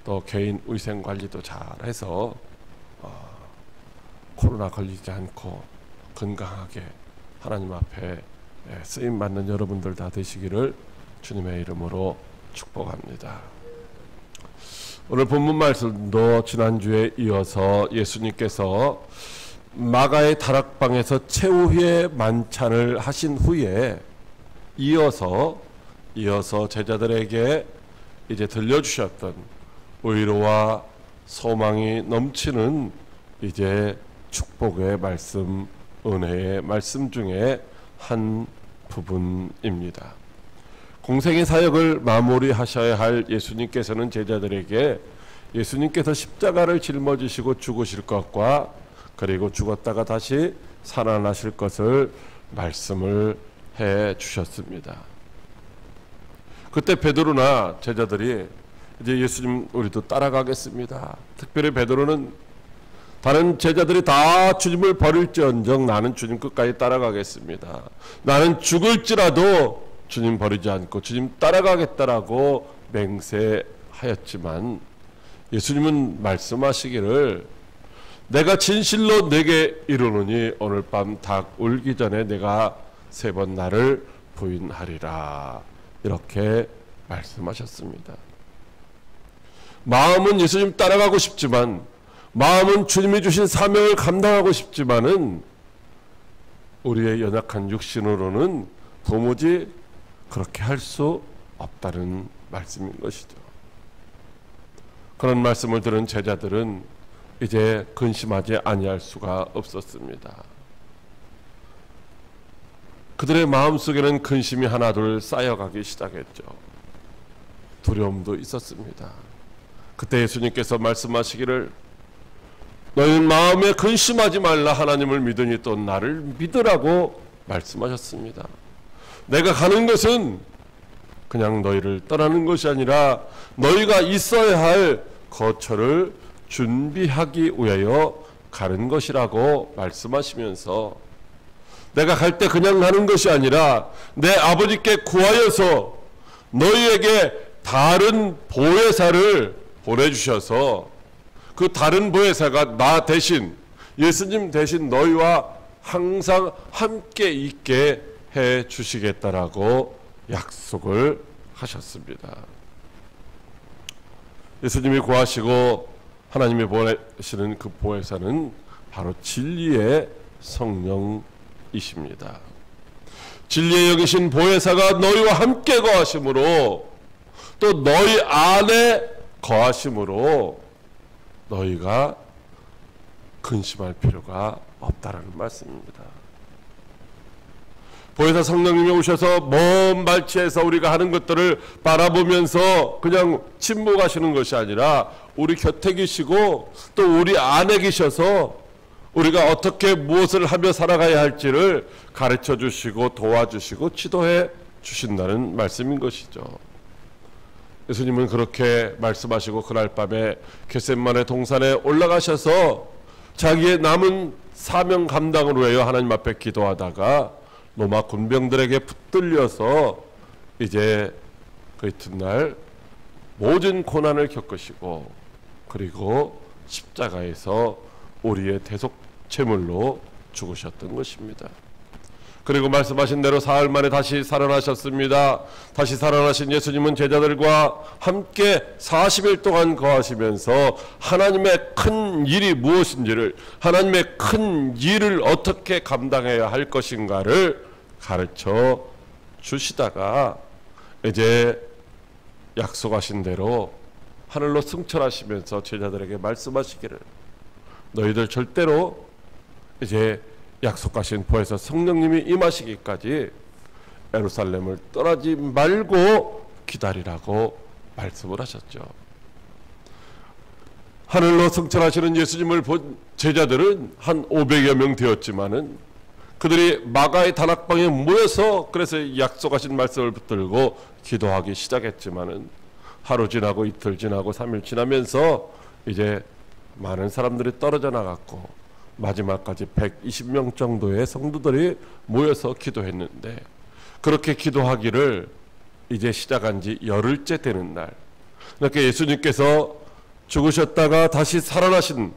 또 개인 위생 관리도 잘해서 코로나 걸리지 않고 건강하게 하나님 앞에 쓰임 받는 여러분들 다 되시기를 주님의 이름으로 축복합니다. 오늘 본문 말씀도 지난주에 이어서 예수님께서 마가의 다락방에서 최후의 만찬을 하신 후에 이어서 제자들에게 이제 들려주셨던 의로와 소망이 넘치는 이제 축복의 말씀, 은혜의 말씀 중에 한 부분입니다. 공생의 사역을 마무리하셔야 할 예수님께서는 제자들에게 예수님께서 십자가를 짊어지시고 죽으실 것과 그리고 죽었다가 다시 살아나실 것을 말씀을 해 주셨습니다. 그때 베드로나 제자들이 이제 예수님 우리도 따라가겠습니다. 특별히 베드로는 다른 제자들이 다 주님을 버릴지언정 나는 주님 끝까지 따라가겠습니다. 나는 죽을지라도 주님 버리지 않고 주님 따라가겠다라고 맹세하였지만 예수님은 말씀하시기를 내가 진실로 내게 이르노니 오늘 밤 닭 울기 전에 내가 3번 나를 부인하리라 이렇게 말씀하셨습니다. 마음은 예수님 따라가고 싶지만 마음은 주님이 주신 사명을 감당하고 싶지만은 우리의 연약한 육신으로는 도무지 그렇게 할 수 없다는 말씀인 것이죠. 그런 말씀을 들은 제자들은 이제 근심하지 아니할 수가 없었습니다. 그들의 마음속에는 근심이 하나둘 쌓여가기 시작했죠. 두려움도 있었습니다. 그때 예수님께서 말씀하시기를 너희는 마음에 근심하지 말라 하나님을 믿으니 또 나를 믿으라고 말씀하셨습니다. 내가 가는 것은 그냥 너희를 떠나는 것이 아니라 너희가 있어야 할 거처를 준비하기 위하여 가는 것이라고 말씀하시면서 내가 갈 때 그냥 가는 것이 아니라 내 아버지께 구하여서 너희에게 다른 보혜사를 보내주셔서 그 다른 보혜사가 나 대신 예수님 대신 너희와 항상 함께 있게 해 주시겠다라고 약속을 하셨습니다. 예수님이 구하시고 하나님이 보내시는 그 보혜사는 바로 진리의 성령이십니다. 진리에 여기신 보혜사가 너희와 함께 거하심으로 또 너희 안에 거하심으로 너희가 근심할 필요가 없다라는 말씀입니다. 보혜사 성령님이 오셔서 먼 발치에서 우리가 하는 것들을 바라보면서 그냥 침묵하시는 것이 아니라 우리 곁에 계시고 또 우리 안에 계셔서 우리가 어떻게 무엇을 하며 살아가야 할지를 가르쳐 주시고 도와주시고 지도해 주신다는 말씀인 것이죠. 예수님은 그렇게 말씀하시고 그날 밤에 겟세마네 동산에 올라가셔서 자기의 남은 사명 감당을 위하여 하나님 앞에 기도하다가 로마 군병들에게 붙들려서 이제 그 이튿날 모든 고난을 겪으시고 그리고 십자가에서 우리의 대속제물로 죽으셨던 것입니다. 그리고 말씀하신 대로 사흘 만에 다시 살아나셨습니다. 다시 살아나신 예수님은 제자들과 함께 40일 동안 거하시면서 하나님의 큰 일이 무엇인지를 하나님의 큰 일을 어떻게 감당해야 할 것인가를 가르쳐 주시다가 이제 약속하신 대로 하늘로 승천하시면서 제자들에게 말씀하시기를 너희들 절대로 이제 약속하신 보혜사 성령님이 임하시기까지 예루살렘을 떠나지 말고 기다리라고 말씀을 하셨죠. 하늘로 승천하시는 예수님을 본 제자들은 한 500여 명 되었지만은 그들이 마가의 다락방에 모여서 그래서 약속하신 말씀을 붙들고 기도하기 시작했지만은 하루 지나고 이틀 지나고 3일 지나면서 이제 많은 사람들이 떨어져 나갔고 마지막까지 120명 정도의 성도들이 모여서 기도했는데 그렇게 기도하기를 이제 시작한 지 열흘째 되는 날 그렇게 예수님께서 죽으셨다가 다시 살아나신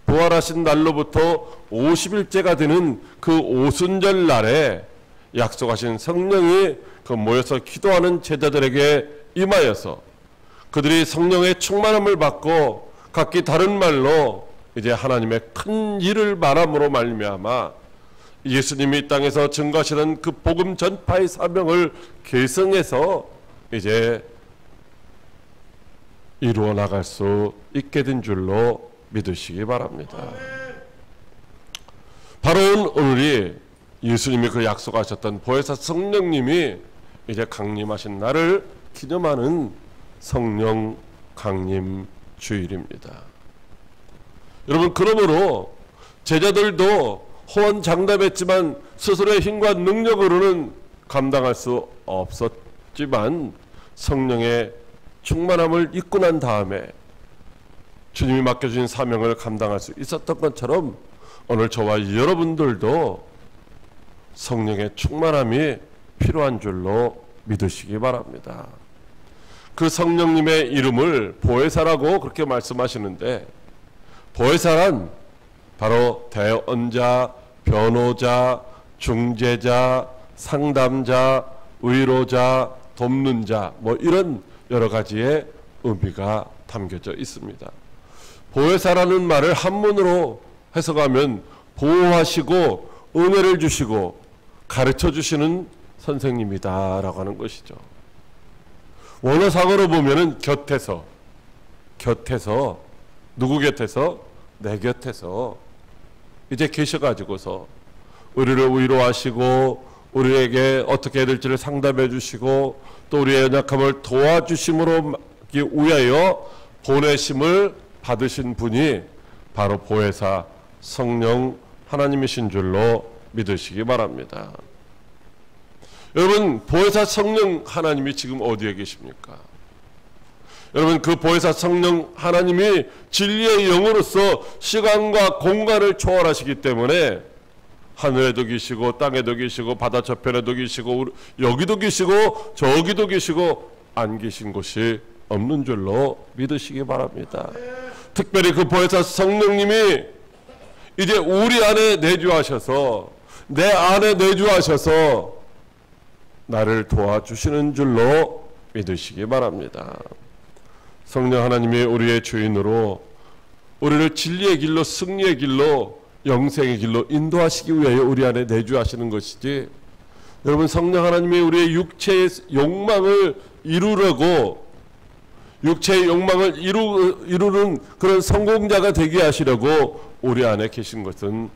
부활하신 날로부터 50일째가 되는 그 오순절 날에 약속하신 성령이 그 모여서 기도하는 제자들에게 임하여서 그들이 성령의 충만함을 받고 각기 다른 말로 이제 하나님의 큰 일을 말함으로 말미암아 예수님이 이 땅에서 증거하시는 그 복음 전파의 사명을 계승해서 이제 이루어 나갈 수 있게 된 줄로 믿으시기 바랍니다. 바로 오늘이 예수님이 그 약속하셨던 보혜사 성령님이 이제 강림하신 날을 기념하는 성령 강림 주일입니다. 여러분, 그러므로 제자들도 호언장담했지만 스스로의 힘과 능력으로는 감당할 수 없었지만 성령의 충만함을 입고 난 다음에 주님이 맡겨주신 사명을 감당할 수 있었던 것처럼 오늘 저와 여러분들도 성령의 충만함이 필요한 줄로 믿으시기 바랍니다. 그 성령님의 이름을 보혜사라고 그렇게 말씀하시는데, 보혜사란 바로 대언자, 변호자, 중재자, 상담자, 위로자, 돕는 자, 뭐 이런 여러 가지의 의미가 담겨져 있습니다. 보혜사라는 말을 한문으로 해석하면 보호하시고 은혜를 주시고 가르쳐 주시는 선생님이다 라고 하는 것이죠. 원어상으로 보면은 곁에서, 누구 곁에서? 내 곁에서 이제 계셔가지고서 우리를 위로하시고 우리에게 어떻게 해야 될지를 상담해 주시고 또 우리의 연약함을 도와주심으로 위하여 보내심을 받으신 분이 바로 보혜사 성령 하나님이신 줄로 믿으시기 바랍니다. 여러분, 보혜사 성령 하나님이 지금 어디에 계십니까? 여러분, 그 보혜사 성령 하나님이 진리의 영으로서 시간과 공간을 초월하시기 때문에 하늘에도 계시고 땅에도 계시고 바다 저편에도 계시고 여기도 계시고 저기도 계시고 안 계신 곳이 없는 줄로 믿으시기 바랍니다. 특별히 그 보혜사 성령님이 이제 우리 안에 내주하셔서 내 안에 내주하셔서 나를 도와주시는 줄로 믿으시기 바랍니다. 성령 하나님이 우리의 주인으로 우리를 진리의 길로 승리의 길로 영생의 길로 인도하시기 위하여 우리 안에 내주하시는 것이지, 여러분, 성령 하나님이 우리의 육체의 욕망을 이루려고 육체의 욕망을 이루는 그런 성공자가 되게 하시려고 우리 안에 계신 것은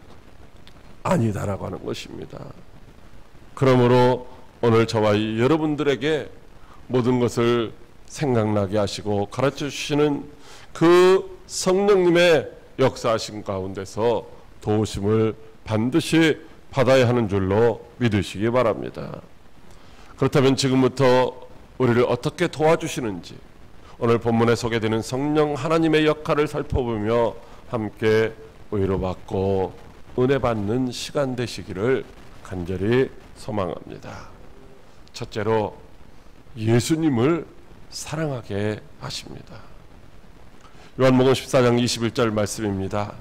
아니다라고 하는 것입니다. 그러므로 오늘 저와 여러분들에게 모든 것을 생각나게 하시고 가르쳐 주시는 그 성령님의 역사하심 가운데서 도우심을 반드시 받아야 하는 줄로 믿으시기 바랍니다. 그렇다면 지금부터 우리를 어떻게 도와주시는지 오늘 본문에 소개되는 성령 하나님의 역할을 살펴보며 함께 위로받고 은혜 받는 시간 되시기를 간절히 소망합니다. 첫째로 예수님을 사랑하게 하십니다. 요한복음 14장 21절 말씀입니다.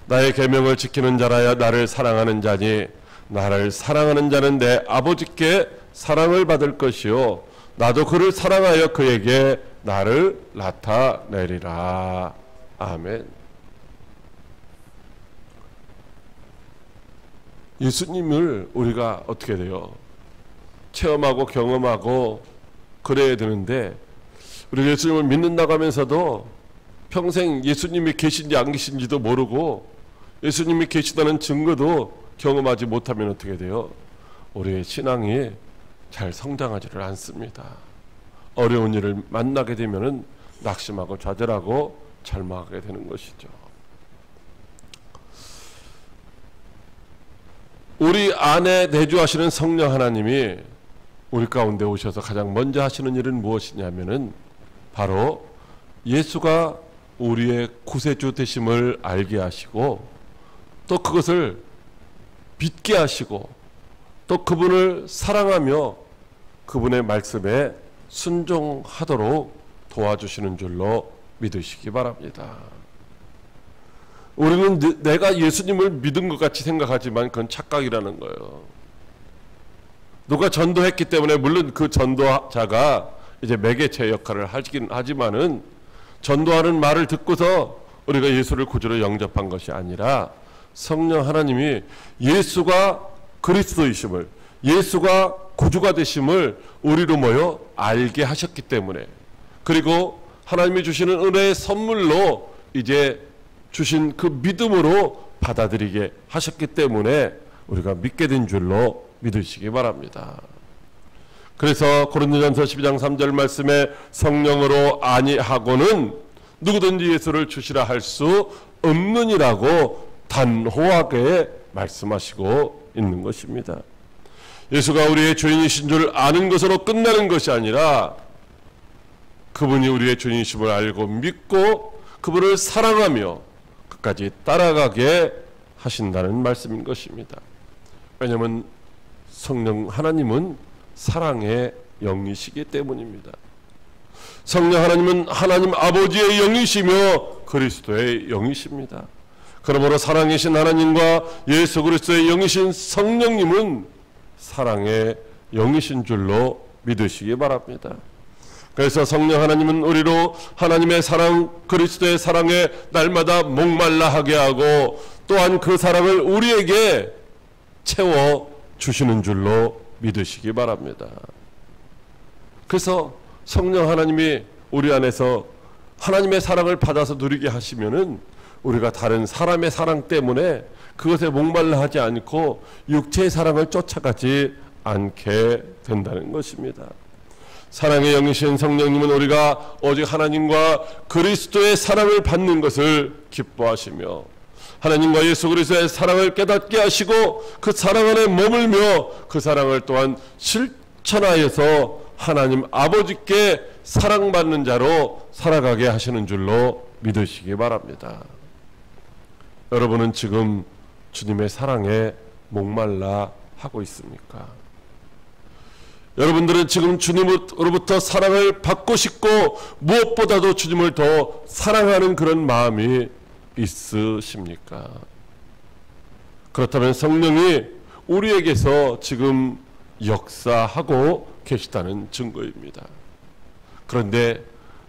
나의 계명을 지키는 자라야 나를 사랑하는 자니 나를 사랑하는 자는 내 아버지께 사랑을 받을 것이요 나도 그를 사랑하여 그에게 나를 나타내리라. 아멘. 예수님을 우리가 어떻게 돼요? 체험하고 경험하고 그래야 되는데, 우리가 예수님을 믿는다고 하면서도 평생 예수님이 계신지 안 계신지도 모르고 예수님이 계시다는 증거도 경험하지 못하면 어떻게 돼요? 우리의 신앙이 잘 성장하지를 않습니다. 어려운 일을 만나게 되면은 낙심하고 좌절하고 절망하게 되는 것이죠. 우리 안에 내주하시는 성령 하나님이 우리 가운데 오셔서 가장 먼저 하시는 일은 무엇이냐면은 바로 예수가 우리의 구세주 되심을 알게 하시고 또 그것을 믿게 하시고 또 그분을 사랑하며 그분의 말씀에 순종하도록 도와주시는 줄로 믿으시기 바랍니다. 우리는 내가 예수님을 믿은 것 같이 생각하지만 그건 착각이라는 거예요. 누가 전도했기 때문에 물론 그 전도자가 이제 매개체 역할을 하긴 하지만은 전도하는 말을 듣고서 우리가 예수를 구주로 영접한 것이 아니라 성령 하나님이 예수가 그리스도이심을, 예수가 구주가 되심을 우리로 모여 알게 하셨기 때문에, 그리고 하나님이 주시는 은혜의 선물로 이제 주신 그 믿음으로 받아들이게 하셨기 때문에 우리가 믿게 된 줄로 믿으시기 바랍니다. 그래서 고린도전서 12장 3절 말씀에 성령으로 아니하고는 누구든지 예수를 주시라 할 수 없느니라고 단호하게 말씀하시고 있는 것입니다. 예수가 우리의 주인이신 줄 아는 것으로 끝나는 것이 아니라 그분이 우리의 주인이심을 알고 믿고 그분을 사랑하며 끝까지 따라가게 하신다는 말씀인 것입니다. 왜냐하면 성령 하나님은 사랑의 영이시기 때문입니다. 성령 하나님은 하나님 아버지의 영이시며 그리스도의 영이십니다. 그러므로 사랑이신 하나님과 예수 그리스도의 영이신 성령님은 사랑의 영이신 줄로 믿으시기 바랍니다. 그래서 성령 하나님은 우리로 하나님의 사랑, 그리스도의 사랑에 날마다 목말라 하게 하고 또한 그 사랑을 우리에게 채워 주시는 줄로 믿으시기 바랍니다. 그래서 성령 하나님이 우리 안에서 하나님의 사랑을 받아서 누리게 하시면은 우리가 다른 사람의 사랑 때문에 그것에 목말라 하지 않고 육체의 사랑을 쫓아가지 않게 된다는 것입니다. 사랑의 영이신 성령님은 우리가 오직 하나님과 그리스도의 사랑을 받는 것을 기뻐하시며 하나님과 예수 그리스도의 사랑을 깨닫게 하시고 그 사랑 안에 머물며 그 사랑을 또한 실천하여서 하나님 아버지께 사랑받는 자로 살아가게 하시는 줄로 믿으시기 바랍니다. 여러분은 지금 주님의 사랑에 목말라 하고 있습니까? 여러분들은 지금 주님으로부터 사랑을 받고 싶고 무엇보다도 주님을 더 사랑하는 그런 마음이 있으십니까? 그렇다면 성령이 우리에게서 지금 역사하고 계시다는 증거입니다. 그런데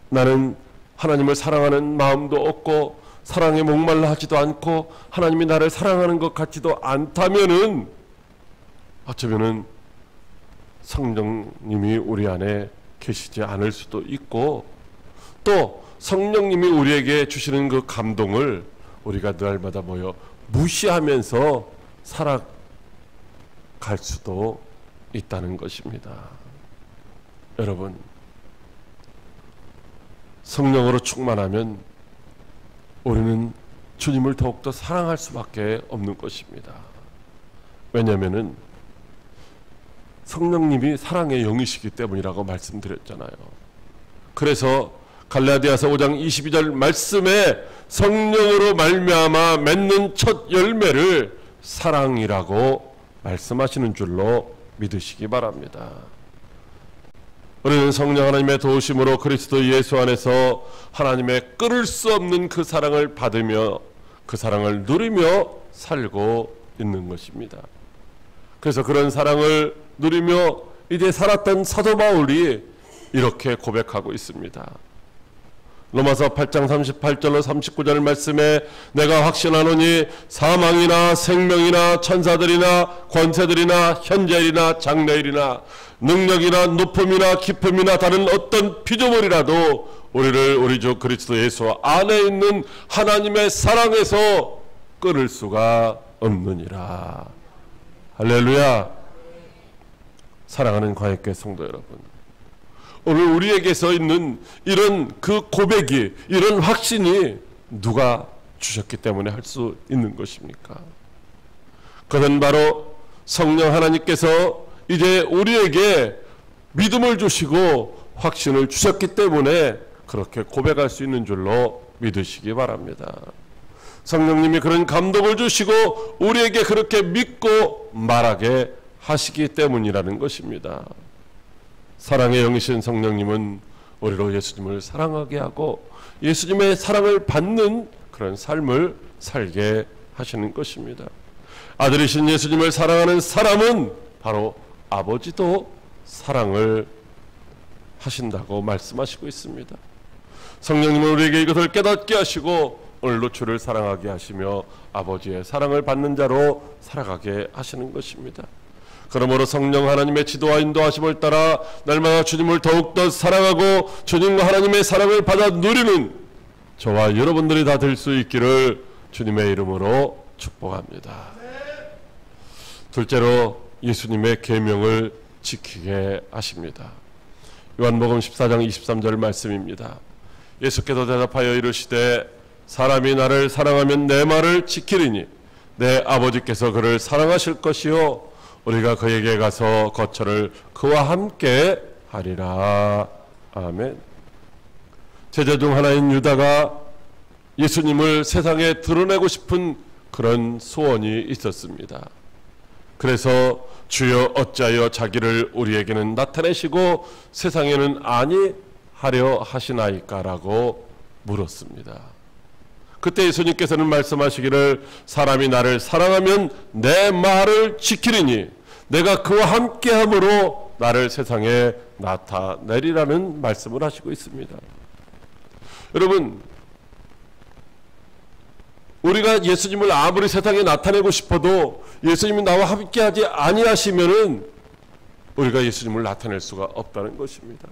나는 하나님을 사랑하는 마음도 없고 사랑에 목말라 하지도 않고 하나님이 나를 사랑하는 것 같지도 않다면은 어쩌면은 성령님이 우리 안에 계시지 않을 수도 있고 또 성령님이 우리에게 주시는 그 감동을 우리가 날마다 모여 무시하면서 살아갈 수도 있다는 것입니다. 여러분, 성령으로 충만하면 우리는 주님을 더욱더 사랑할 수밖에 없는 것입니다. 왜냐하면은 성령님이 사랑의 영이시기 때문이라고 말씀드렸잖아요. 그래서 갈라디아서 5장 22절 말씀에 성령으로 말미암아 맺는 첫 열매를 사랑이라고 말씀하시는 줄로 믿으시기 바랍니다. 우리는 성령 하나님의 도우심으로 그리스도 예수 안에서 하나님의 끊을 수 없는 그 사랑을 받으며 그 사랑을 누리며 살고 있는 것입니다. 그래서 그런 사랑을 누리며 이제 살았던 사도 바울이 이렇게 고백하고 있습니다. 로마서 8장 38절로 39절 말씀에 내가 확신하노니 사망이나 생명이나 천사들이나 권세들이나 현재일이나 장래일이나 능력이나 높음이나 깊음이나 다른 어떤 피조물이라도 우리를 우리 주 그리스도 예수 안에 있는 하나님의 사랑에서 끊을 수가 없느니라. 할렐루야. 사랑하는 광역교회 성도 여러분, 오늘 우리에게서 있는 이런 그 고백이, 이런 확신이 누가 주셨기 때문에 할 수 있는 것입니까? 그는 바로 성령 하나님께서 이제 우리에게 믿음을 주시고 확신을 주셨기 때문에 그렇게 고백할 수 있는 줄로 믿으시기 바랍니다. 성령님이 그런 감동을 주시고 우리에게 그렇게 믿고 말하게 하시기 때문이라는 것입니다. 사랑의 영이신 성령님은 우리로 예수님을 사랑하게 하고 예수님의 사랑을 받는 그런 삶을 살게 하시는 것입니다. 아들이신 예수님을 사랑하는 사람은 바로 아버지도 사랑을 하신다고 말씀하시고 있습니다. 성령님은 우리에게 이것을 깨닫게 하시고 오늘도 주를 사랑하게 하시며 아버지의 사랑을 받는 자로 살아가게 하시는 것입니다. 그러므로 성령 하나님의 지도와 인도하심을 따라 날마다 주님을 더욱더 사랑하고 주님과 하나님의 사랑을 받아 누리는 저와 여러분들이 다 될 수 있기를 주님의 이름으로 축복합니다. 둘째로 예수님의 계명을 지키게 하십니다. 요한복음 14장 23절 말씀입니다. 예수께서 대답하여 이르시되 사람이 나를 사랑하면 내 말을 지키리니 내 아버지께서 그를 사랑하실 것이요 우리가 그에게 가서 거처를 그와 함께 하리라. 아멘. 제자 중 하나인 유다가 예수님을 세상에 드러내고 싶은 그런 소원이 있었습니다. 그래서 주여 어찌하여 자기를 우리에게는 나타내시고 세상에는 아니 하려 하시나이까라고 물었습니다. 그때 예수님께서는 말씀하시기를 사람이 나를 사랑하면 내 말을 지키리니 내가 그와 함께함으로 나를 세상에 나타내리라는 말씀을 하시고 있습니다. 여러분, 우리가 예수님을 아무리 세상에 나타내고 싶어도 예수님이 나와 함께하지 아니하시면은 우리가 예수님을 나타낼 수가 없다는 것입니다.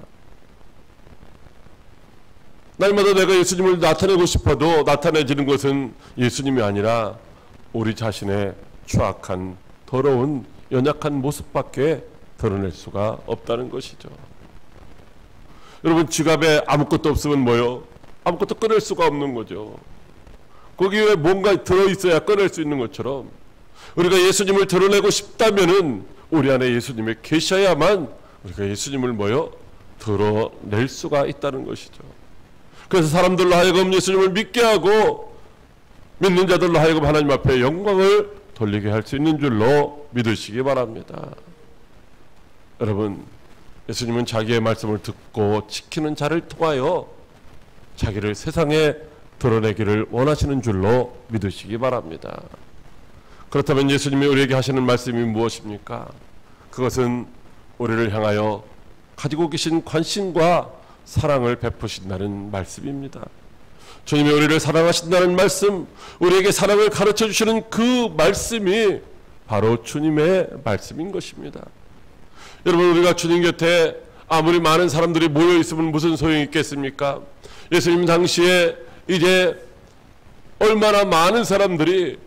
날마다 내가 예수님을 나타내고 싶어도 나타내지는 것은 예수님이 아니라 우리 자신의 추악한 더러운 연약한 모습밖에 드러낼 수가 없다는 것이죠. 여러분, 지갑에 아무것도 없으면 뭐요? 아무것도 꺼낼 수가 없는 거죠. 거기에 뭔가 들어있어야 꺼낼 수 있는 것처럼 우리가 예수님을 드러내고 싶다면은 우리 안에 예수님이 계셔야만 우리가 예수님을 뭐요? 드러낼 수가 있다는 것이죠. 그래서 사람들로 하여금 예수님을 믿게 하고 믿는 자들로 하여금 하나님 앞에 영광을 돌리게 할 수 있는 줄로 믿으시기 바랍니다. 여러분, 예수님은 자기의 말씀을 듣고 지키는 자를 통하여 자기를 세상에 드러내기를 원하시는 줄로 믿으시기 바랍니다. 그렇다면 예수님이 우리에게 하시는 말씀이 무엇입니까? 그것은 우리를 향하여 가지고 계신 관심과 사랑을 베푸신다는 말씀입니다. 주님이 우리를 사랑하신다는 말씀, 우리에게 사랑을 가르쳐 주시는 그 말씀이 바로 주님의 말씀인 것입니다. 여러분, 우리가 주님 곁에 아무리 많은 사람들이 모여 있으면 무슨 소용이 있겠습니까? 예수님 당시에 이제 얼마나 많은 사람들이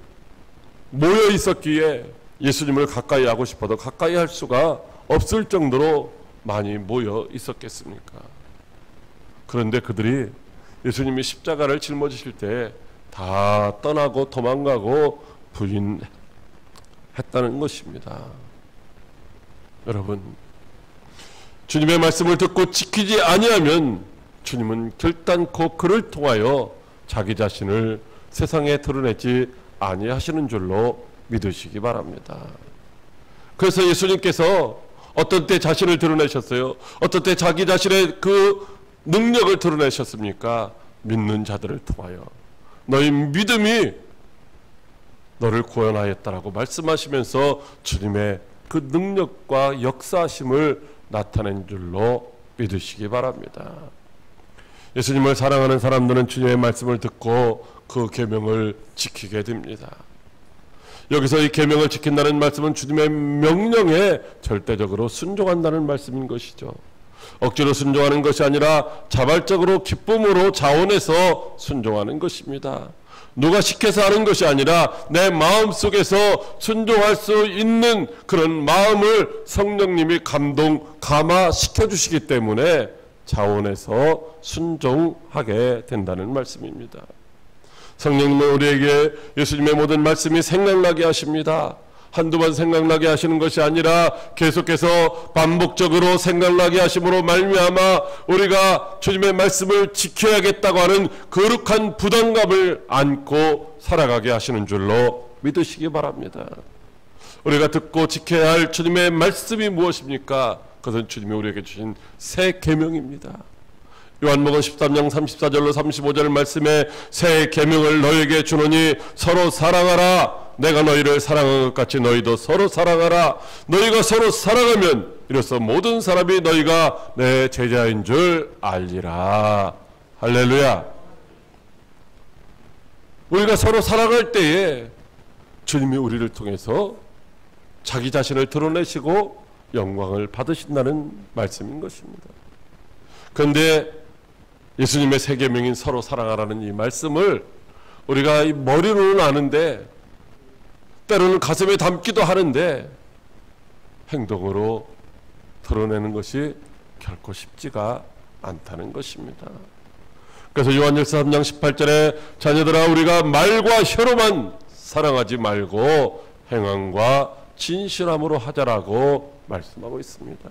모여 있었기에 예수님을 가까이 하고 싶어도 가까이 할 수가 없을 정도로 많이 모여 있었겠습니까? 그런데 그들이 예수님이 십자가를 짊어지실 때 다 떠나고 도망가고 부인했다는 것입니다. 여러분, 주님의 말씀을 듣고 지키지 아니하면 주님은 결단코 그를 통하여 자기 자신을 세상에 드러내지 아니하시는 줄로 믿으시기 바랍니다. 그래서 예수님께서 어떤 때 자신을 드러내셨어요? 어떤 때 자기 자신의 그 능력을 드러내셨습니까? 믿는 자들을 통하여 너희 믿음이 너를 구원하였다라고 말씀하시면서 주님의 그 능력과 역사하심을 나타낸 줄로 믿으시기 바랍니다. 예수님을 사랑하는 사람들은 주님의 말씀을 듣고 그 계명을 지키게 됩니다. 여기서 이 계명을 지킨다는 말씀은 주님의 명령에 절대적으로 순종한다는 말씀인 것이죠. 억지로 순종하는 것이 아니라 자발적으로 기쁨으로 자원해서 순종하는 것입니다. 누가 시켜서 하는 것이 아니라 내 마음속에서 순종할 수 있는 그런 마음을 성령님이 감화시켜 주시기 때문에 자원해서 순종하게 된다는 말씀입니다. 성령님은 우리에게 예수님의 모든 말씀이 생각나게 하십니다. 한두 번 생각나게 하시는 것이 아니라 계속해서 반복적으로 생각나게 하심으로 말미암아 우리가 주님의 말씀을 지켜야겠다고 하는 거룩한 부담감을 안고 살아가게 하시는 줄로 믿으시기 바랍니다. 우리가 듣고 지켜야 할 주님의 말씀이 무엇입니까? 그것은 주님이 우리에게 주신 새 계명입니다. 요한복음 13장 34절로 35절 말씀에 새 계명을 너에게 주노니 서로 사랑하라. 내가 너희를 사랑한 것 같이 너희도 서로 사랑하라. 너희가 서로 사랑하면 이로써 모든 사람이 너희가 내 제자인 줄 알리라. 할렐루야. 우리가 서로 사랑할 때에 주님이 우리를 통해서 자기 자신을 드러내시고 영광을 받으신다는 말씀인 것입니다. 그런데 예수님의 새 계명인 서로 사랑하라는 이 말씀을 우리가 이 머리로는 아는데 때로는 가슴에 담기도 하는데 행동으로 드러내는 것이 결코 쉽지가 않다는 것입니다. 그래서 요한일서 3장 18절에 자녀들아 우리가 말과 혀로만 사랑하지 말고 행함과 진실함으로 하자라고 말씀하고 있습니다.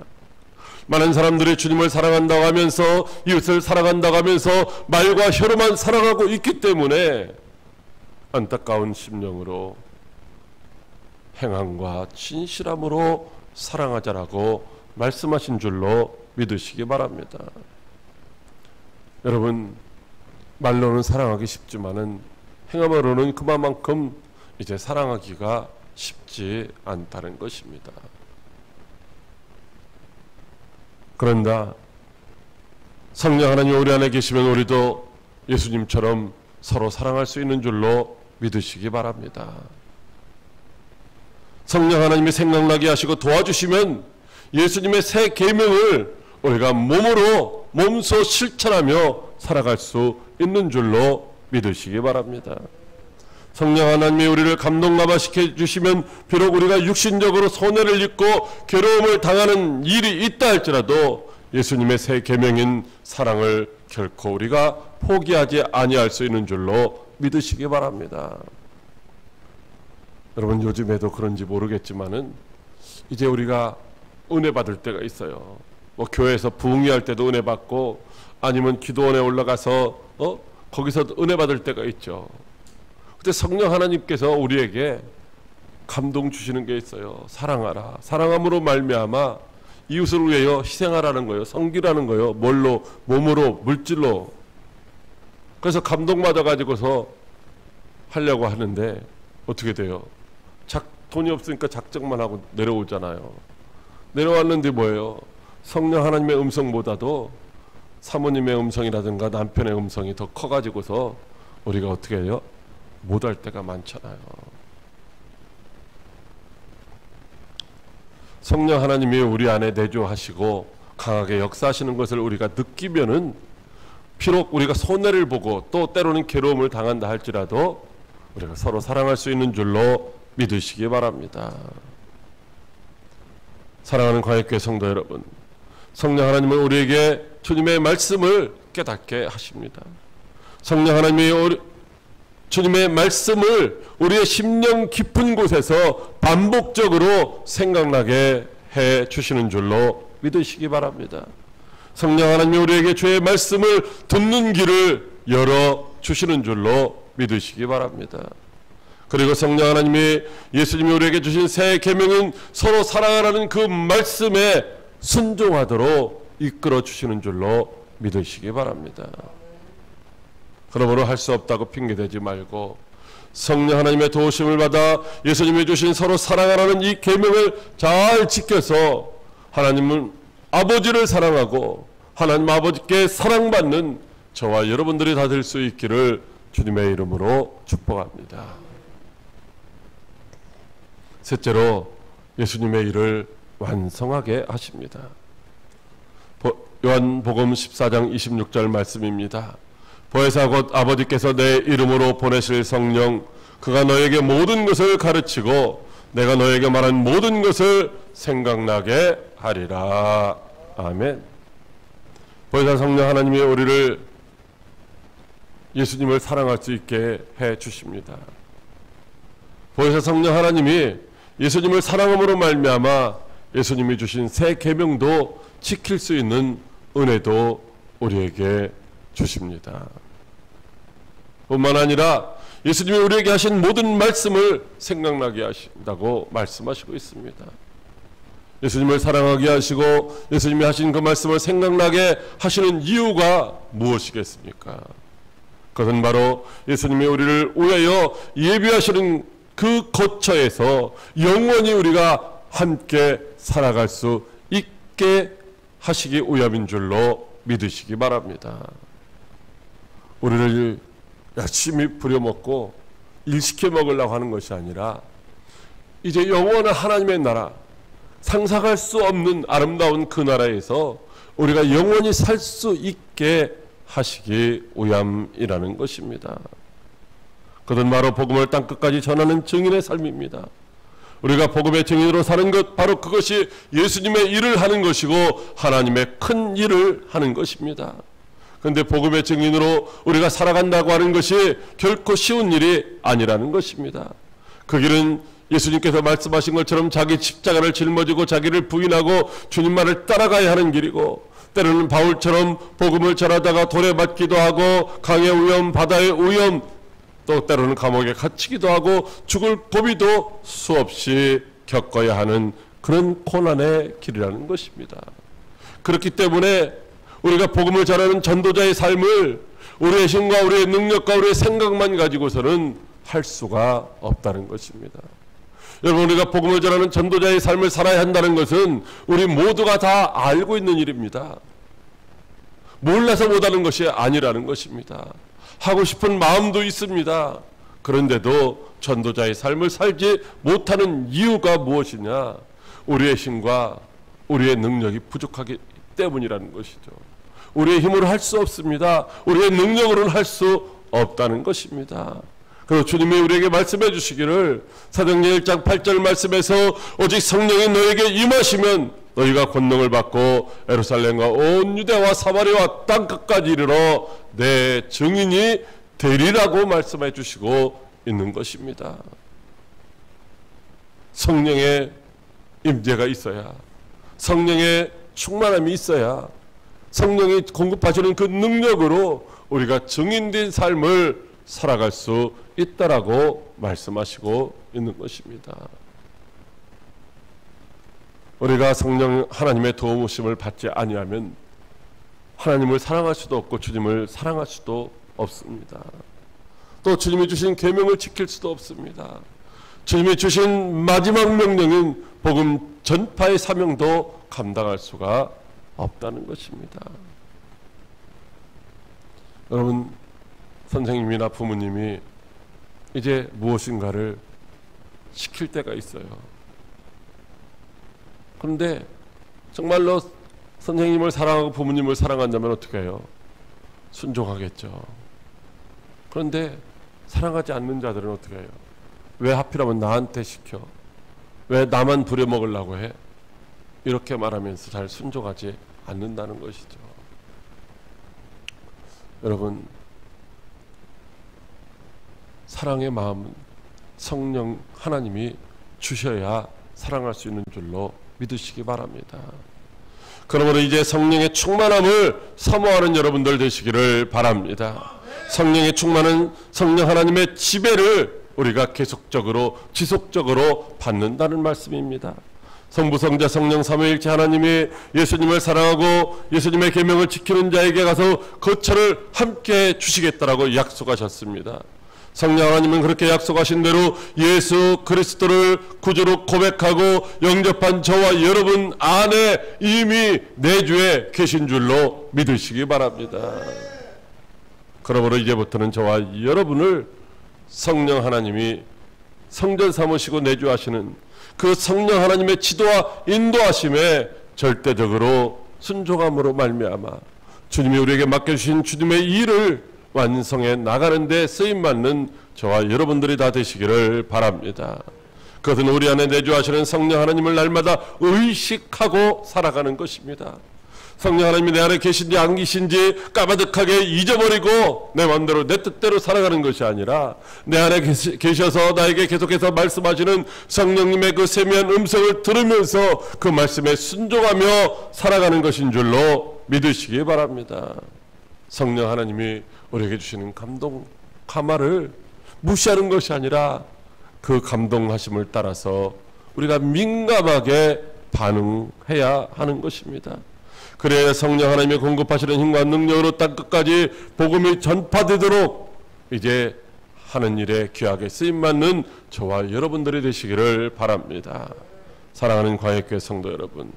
많은 사람들이 주님을 사랑한다고 하면서 이웃을 사랑한다고 하면서 말과 혀로만 사랑하고 있기 때문에 안타까운 심령으로 행함과 진실함으로 사랑하자라고 말씀하신 줄로 믿으시기 바랍니다. 여러분, 말로는 사랑하기 쉽지만은 행함으로는 그만큼 이제 사랑하기가 쉽지 않다는 것입니다. 그런다 성령 하나님 우리 안에 계시면 우리도 예수님처럼 서로 사랑할 수 있는 줄로 믿으시기 바랍니다. 성령 하나님이 생각나게 하시고 도와주시면 예수님의 새 계명을 우리가 몸소 실천하며 살아갈 수 있는 줄로 믿으시기 바랍니다. 성령 하나님이 우리를 감동감화시켜 주시면 비록 우리가 육신적으로 손해를 입고 괴로움을 당하는 일이 있다 할지라도 예수님의 새 계명인 사랑을 결코 우리가 포기하지 아니할 수 있는 줄로 믿으시기 바랍니다. 여러분, 요즘에도 그런지 모르겠지만은 이제 우리가 은혜 받을 때가 있어요. 뭐 교회에서 부흥회할 때도 은혜 받고 아니면 기도원에 올라가서 거기서 은혜 받을 때가 있죠. 그때 성령 하나님께서 우리에게 감동 주시는 게 있어요. 사랑하라. 사랑함으로 말미암아 이웃을 위하여 희생하라는 거예요. 섬기라는 거예요. 뭘로? 몸으로, 물질로. 그래서 감동받아 가지고서 하려고 하는데 어떻게 돼요? 돈이 없으니까 작정만 하고 내려오잖아요. 내려왔는데 뭐예요? 성령 하나님의 음성보다도 사모님의 음성이라든가 남편의 음성이 더 커가지고서 우리가 어떻게 해요? 못할 때가 많잖아요. 성령 하나님이 우리 안에 내주하시고 강하게 역사하시는 것을 우리가 느끼면은 비록 우리가 손해를 보고 또 때로는 괴로움을 당한다 할지라도 우리가 서로 사랑할 수 있는 줄로 믿으시기 바랍니다. 사랑하는 광역교회 성도 여러분, 성령 하나님은 우리에게 주님의 말씀을 깨닫게 하십니다. 성령 하나님이 주님의 말씀을 우리의 심령 깊은 곳에서 반복적으로 생각나게 해 주시는 줄로 믿으시기 바랍니다. 성령 하나님이 우리에게 주의 말씀을 듣는 길을 열어 주시는 줄로 믿으시기 바랍니다. 그리고 성령 하나님이 예수님이 우리에게 주신 새 계명은 서로 사랑하라는 그 말씀에 순종하도록 이끌어 주시는 줄로 믿으시기 바랍니다. 그러므로 할 수 없다고 핑계대지 말고 성령 하나님의 도우심을 받아 예수님이 주신 서로 사랑하라는 이 계명을 잘 지켜서 하나님은 아버지를 사랑하고 하나님 아버지께 사랑받는 저와 여러분들이 다 될 수 있기를 주님의 이름으로 축복합니다. 셋째로 예수님의 일을 완성하게 하십니다. 요한복음 14장 26절 말씀입니다. 보혜사 곧 아버지께서 내 이름으로 보내실 성령 그가 너에게 모든 것을 가르치고 내가 너에게 말한 모든 것을 생각나게 하리라. 아멘. 보혜사 성령 하나님이 우리를 예수님을 사랑할 수 있게 해 주십니다. 보혜사 성령 하나님이 예수님을 사랑함으로 말미암아 예수님이 주신 새 계명도 지킬 수 있는 은혜도 우리에게 주십니다. 뿐만 아니라 예수님이 우리에게 하신 모든 말씀을 생각나게 하신다고 말씀하시고 있습니다. 예수님을 사랑하게 하시고 예수님이 하신 그 말씀을 생각나게 하시는 이유가 무엇이겠습니까? 그것은 바로 예수님이 우리를 위하여 예비하시는 그 거처에서 영원히 우리가 함께 살아갈 수 있게 하시기 위함인 줄로 믿으시기 바랍니다. 우리를 열심히 부려먹고 일시켜 먹으려고 하는 것이 아니라 이제 영원한 하나님의 나라, 상상할 수 없는 아름다운 그 나라에서 우리가 영원히 살 수 있게 하시기 위함이라는 것입니다. 그것은 바로 복음을 땅끝까지 전하는 증인의 삶입니다. 우리가 복음의 증인으로 사는 것, 바로 그것이 예수님의 일을 하는 것이고 하나님의 큰 일을 하는 것입니다. 그런데 복음의 증인으로 우리가 살아간다고 하는 것이 결코 쉬운 일이 아니라는 것입니다. 그 길은 예수님께서 말씀하신 것처럼 자기 십자가를 짊어지고 자기를 부인하고 주님만을 따라가야 하는 길이고, 때로는 바울처럼 복음을 전하다가 돌에 맞기도 하고 강의 위험, 바다의 위험, 또 때로는 감옥에 갇히기도 하고 죽을 고비도 수없이 겪어야 하는 그런 고난의 길이라는 것입니다. 그렇기 때문에 우리가 복음을 전하는 전도자의 삶을 우리의 힘과 우리의 능력과 우리의 생각만 가지고서는 할 수가 없다는 것입니다. 여러분, 우리가 복음을 전하는 전도자의 삶을 살아야 한다는 것은 우리 모두가 다 알고 있는 일입니다. 몰라서 못하는 것이 아니라는 것입니다. 하고 싶은 마음도 있습니다. 그런데도 전도자의 삶을 살지 못하는 이유가 무엇이냐? 우리의 힘과 우리의 능력이 부족하기 때문이라는 것이죠. 우리의 힘으로 할 수 없습니다. 우리의 능력으로는 할 수 없다는 것입니다. 그리고 주님이 우리에게 말씀해 주시기를 사도행전 1장 8절 말씀에서 오직 성령이 너에게 임하시면 너희가 권능을 받고 예루살렘과 온 유대와 사마리아와 땅끝까지 이르러 내 증인이 되리라고 말씀해 주시고 있는 것입니다. 성령의 임재가 있어야, 성령의 충만함이 있어야, 성령이 공급하시는 그 능력으로 우리가 증인된 삶을 살아갈 수 있다라고 말씀하시고 있는 것입니다. 우리가 성령 하나님의 도우심을 받지 아니하면 하나님을 사랑할 수도 없고 주님을 사랑할 수도 없습니다. 또 주님이 주신 계명을 지킬 수도 없습니다. 주님이 주신 마지막 명령인 복음 전파의 사명도 감당할 수가 없다는 것입니다. 여러분, 선생님이나 부모님이 이제 무엇인가를 시킬 때가 있어요. 그런데 정말로 선생님을 사랑하고 부모님을 사랑한다면 어떻게 해요? 순종하겠죠. 그런데 사랑하지 않는 자들은 어떻게 해요? 왜 하필이면 나한테 시켜? 왜 나만 부려먹으려고 해? 이렇게 말하면서 잘 순종하지 않는다는 것이죠. 여러분, 사랑의 마음은 성령 하나님이 주셔야 사랑할 수 있는 줄로 믿으시기 바랍니다. 그러므로 이제 성령의 충만함을 사모하는 여러분들 되시기를 바랍니다. 성령의 충만은 성령 하나님의 지배를 우리가 계속적으로 지속적으로 받는다는 말씀입니다. 성부, 성자, 성령 삼위일체 하나님이 예수님을 사랑하고 예수님의 계명을 지키는 자에게 가서 거처를 함께 주시겠다라고 약속하셨습니다. 성령 하나님은 그렇게 약속하신 대로 예수 그리스도를 구주로 고백하고 영접한 저와 여러분 안에 이미 내주에 계신 줄로 믿으시기 바랍니다. 그러므로 이제부터는 저와 여러분을 성령 하나님이 성전 삼으시고 내주하시는 그 성령 하나님의 지도와 인도하심에 절대적으로 순종함으로 말미암아 주님이 우리에게 맡겨주신 주님의 일을 완성해 나가는 데 쓰임받는 저와 여러분들이 다 되시기를 바랍니다. 그것은 우리 안에 내주하시는 성령 하나님을 날마다 의식하고 살아가는 것입니다. 성령 하나님이 내 안에 계신지 안 계신지 까마득하게 잊어버리고 내 마음대로 내 뜻대로 살아가는 것이 아니라 내 안에 계셔서 나에게 계속해서 말씀하시는 성령님의 그 세미한 음성을 들으면서 그 말씀에 순종하며 살아가는 것인 줄로 믿으시기 바랍니다. 성령 하나님이 우리에게 주시는 감동, 감화를 무시하는 것이 아니라 그 감동하심을 따라서 우리가 민감하게 반응해야 하는 것입니다. 그래야 성령 하나님의 공급하시는 힘과 능력으로 땅끝까지 복음이 전파되도록 이제 하는 일에 귀하게 쓰임받는 저와 여러분들이 되시기를 바랍니다. 사랑하는 광역교회 성도 여러분,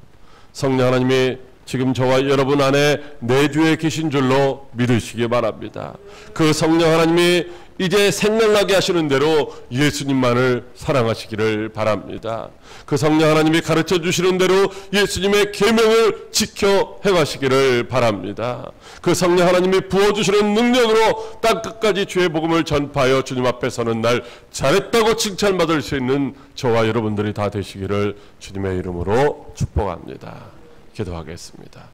성령 하나님이 지금 저와 여러분 안에 내주에 계신 줄로 믿으시기 바랍니다. 그 성령 하나님이 이제 생각나게 하시는 대로 예수님만을 사랑하시기를 바랍니다. 그 성령 하나님이 가르쳐 주시는 대로 예수님의 계명을 지켜 행하시기를 바랍니다. 그 성령 하나님이 부어주시는 능력으로 땅끝까지 주의 복음을 전파하여 주님 앞에 서는 날 잘했다고 칭찬받을 수 있는 저와 여러분들이 다 되시기를 주님의 이름으로 축복합니다. 기도하겠습니다.